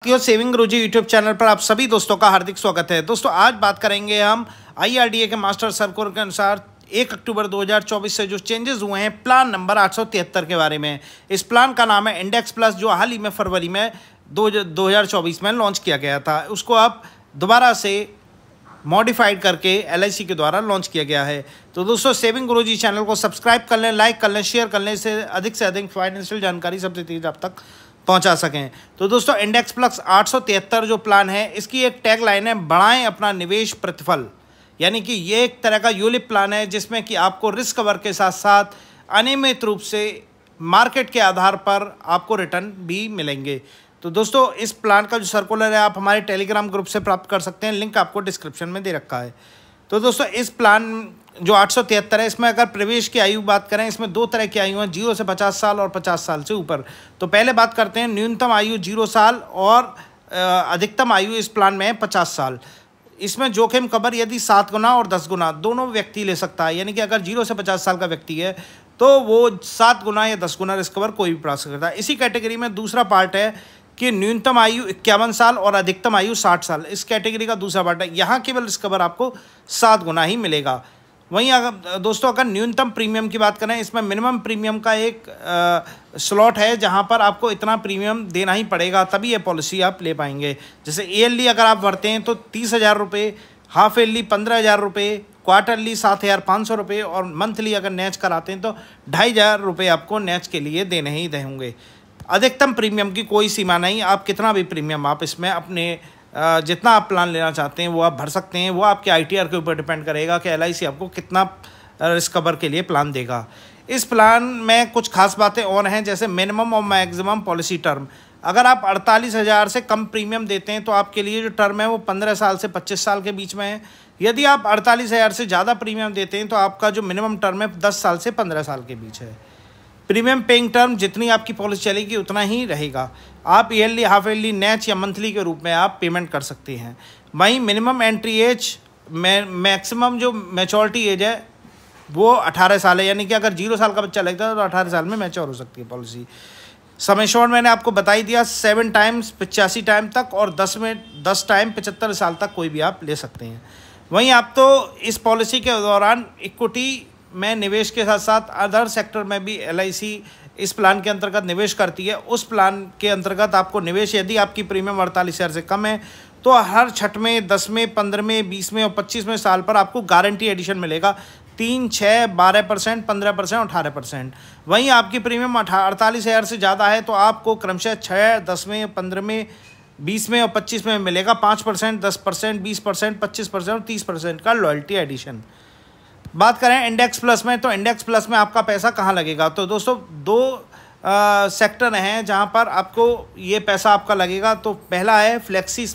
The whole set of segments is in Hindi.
सेविंग गुरुजी यूट्यूब चैनल पर आप सभी दोस्तों का हार्दिक स्वागत है। दोस्तों आज बात करेंगे हम IRDA के मास्टर सर्कुलर के अनुसार 1 अक्टूबर 2024 से जो चेंजेस हुए हैं प्लान नंबर 873 के बारे में। इस प्लान का नाम है इंडेक्स प्लस, जो हाल ही में फरवरी में 2024 में लॉन्च किया गया था। उसको अब दोबारा से मॉडिफाइड करके LIC के द्वारा लॉन्च किया गया है। तो दोस्तों सेविंग गुरुजी चैनल को सब्सक्राइब कर लें, लाइक कर लें, शेयर कर लें, इससे अधिक फाइनेंशियल जानकारी सबसे तेज आप तक पहुंचा सकें। तो दोस्तों इंडेक्स प्लस 873 जो प्लान है, इसकी एक टैग लाइन है, बढ़ाएं अपना निवेश प्रतिफल। यानी कि ये एक तरह का यूलिप प्लान है जिसमें कि आपको रिस्क कवर के साथ साथ अनियमित रूप से मार्केट के आधार पर आपको रिटर्न भी मिलेंगे। तो दोस्तों इस प्लान का जो सर्कुलर है आप हमारे टेलीग्राम ग्रुप से प्राप्त कर सकते हैं, लिंक आपको डिस्क्रिप्शन में दे रखा है। तो दोस्तों इस प्लान जो 873 है, इसमें अगर प्रवेश की आयु बात करें, इसमें दो तरह की आयु हैं, 0 से 50 साल और 50 साल से ऊपर। तो पहले बात करते हैं न्यूनतम आयु 0 साल और अधिकतम आयु इस प्लान में है 50 साल। इसमें जोखिम कवर यदि 7 गुना और 10 गुना दोनों व्यक्ति ले सकता है। यानी कि अगर 0 से 50 साल का व्यक्ति है तो वो 7 गुना या 10 गुना रिस्क कवर कोई भी प्राप्त करता है। इसी कैटेगरी में दूसरा पार्ट है कि न्यूनतम आयु 51 साल और अधिकतम आयु 60 साल। इस कैटेगरी का दूसरा पार्ट है, यहाँ केवल रिस्क कवर आपको 7 गुना ही मिलेगा। वहीं अगर दोस्तों अगर न्यूनतम प्रीमियम की बात करें, इसमें मिनिमम प्रीमियम का एक स्लॉट है जहां पर आपको इतना प्रीमियम देना ही पड़ेगा, तभी ये पॉलिसी आप ले पाएंगे। जैसे ईयरली अगर आप भरते हैं तो 30,000 रुपये, हाफ ईयरली 15,000 रुपये, क्वार्टरली 7,500 रुपये और मंथली अगर नैच कराते हैं तो 2,500 रुपये आपको नैच के लिए देने ही होंगे। अधिकतम प्रीमियम की कोई सीमा नहीं, आप कितना भी प्रीमियम आप इसमें अपने जितना आप प्लान लेना चाहते हैं वो आप भर सकते हैं। वो आपके ITR के ऊपर डिपेंड करेगा कि LIC आपको कितना रिस्क कवर के लिए प्लान देगा। इस प्लान में कुछ खास बातें और हैं, जैसे मिनिमम और मैक्सिमम पॉलिसी टर्म। अगर आप 48,000 से कम प्रीमियम देते हैं तो आपके लिए जो टर्म है वो 15 साल से 25 साल के बीच में है। यदि आप 48,000 से ज़्यादा प्रीमियम देते हैं तो आपका जो मिनिमम टर्म है 10 साल से 15 साल के बीच है। प्रीमियम पेइंग टर्म जितनी आपकी पॉलिसी चलेगी उतना ही रहेगा। आप ईयरली, हाफ ईयरली, नैच या मंथली के रूप में आप पेमेंट कर सकते हैं। वहीं मिनिमम एंट्री एज, मैक्सिमम जो मैच्योरिटी एज है वो 18 साल है। यानी कि अगर 0 साल का बच्चा लगता है तो 18 साल में मैच्योर हो सकती है पॉलिसी। सम एश्योर्ड मैंने आपको बता ही दिया, 7 टाइम्स 85 टाइम तक और 10 टाइम 75 साल तक कोई भी आप ले सकते हैं। वहीं आप तो इस पॉलिसी के दौरान इक्विटी में निवेश के साथ साथ अदर सेक्टर में भी LIC इस प्लान के अंतर्गत निवेश करती है। उस प्लान के अंतर्गत आपको निवेश, यदि आपकी प्रीमियम 48,000 से कम है तो हर 6वें, 10वें, 15वें, 20वें और 25वें साल पर आपको गारंटी एडिशन मिलेगा 3, 6, 12%, 15% और 18%। वहीं आपकी प्रीमियम 48,000 से ज़्यादा है तो आपको क्रमशः 6, 10वें, 15वें, 20वें और 25वें में मिलेगा 5%, 10%, 20%, 25% और 30% का लॉयल्टी एडिशन। बात करें इंडेक्स प्लस में, तो इंडेक्स प्लस में आपका पैसा कहाँ लगेगा? तो दोस्तों 2 सेक्टर हैं जहाँ पर आपको ये पैसा आपका लगेगा। तो पहला है फ्लेक्सी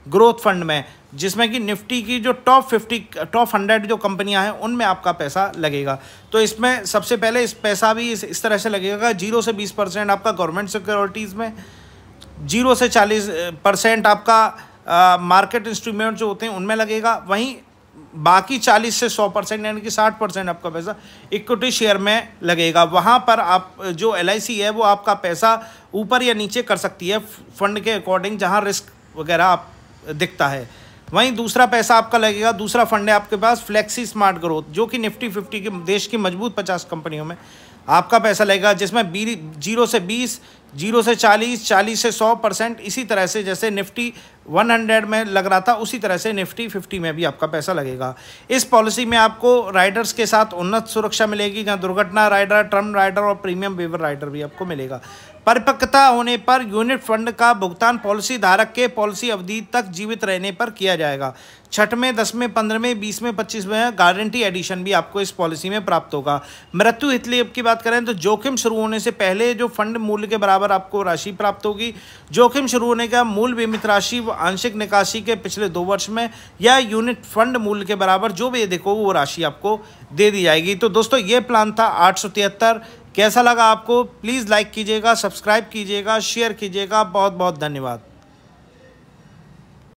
ग्रोथ फंड में, जिसमें कि निफ्टी की जो टॉप 100 जो कंपनियां हैं उनमें आपका पैसा लगेगा। तो इसमें सबसे पहले इस पैसा भी इस तरह से लगेगा, 0 से 20% आपका गवर्नमेंट सिक्योरिटीज़ में, 0 से 40% आपका मार्केट इंस्ट्रूमेंट जो होते हैं उनमें लगेगा। वहीं बाकी 40 से 100% यानी कि 60% आपका पैसा इक्विटी शेयर में लगेगा। वहाँ पर आप जो LIC है वो आपका पैसा ऊपर या नीचे कर सकती है फंड के अकॉर्डिंग, जहाँ रिस्क वगैरह आप दिखता है। वहीं दूसरा पैसा आपका लगेगा, दूसरा फंड है आपके पास फ्लेक्सी स्मार्ट ग्रोथ, जो कि निफ्टी 50 के देश की मजबूत 50 कंपनियों में आपका पैसा लगेगा, जिसमें 0 से 20, 0 से 40, 40 से 100%, इसी तरह से जैसे निफ्टी 100 में लग रहा था उसी तरह से निफ्टी 50 में भी आपका पैसा लगेगा। इस पॉलिसी में आपको राइडर्स के साथ उन्नत सुरक्षा मिलेगी, जहां दुर्घटना राइडर, टर्म राइडर और प्रीमियम वेवर राइडर भी आपको मिलेगा। परिपक्वता होने पर यूनिट फंड का भुगतान पॉलिसी धारक के पॉलिसी अवधि तक जीवित रहने पर किया जाएगा। 6वें, 10वें, 15वें, 20वें, 25वें गारंटी एडिशन भी आपको इस पॉलिसी में प्राप्त होगा। मृत्यु हितलाभ की बात करें तो जोखिम शुरू होने से पहले जो फंड मूल्य के बराबर आपको राशि प्राप्त होगी। जोखिम शुरू होने का मूल बीमित राशि आंशिक निकासी के पिछले 2 वर्ष में या यूनिट फंड मूल्य के बराबर जो भी देखो वो राशि आपको दे दी जाएगी। तो दोस्तों ये प्लान था 873। कैसा लगा आपको? प्लीज़ लाइक कीजिएगा, सब्सक्राइब कीजिएगा, शेयर कीजिएगा। बहुत बहुत धन्यवाद।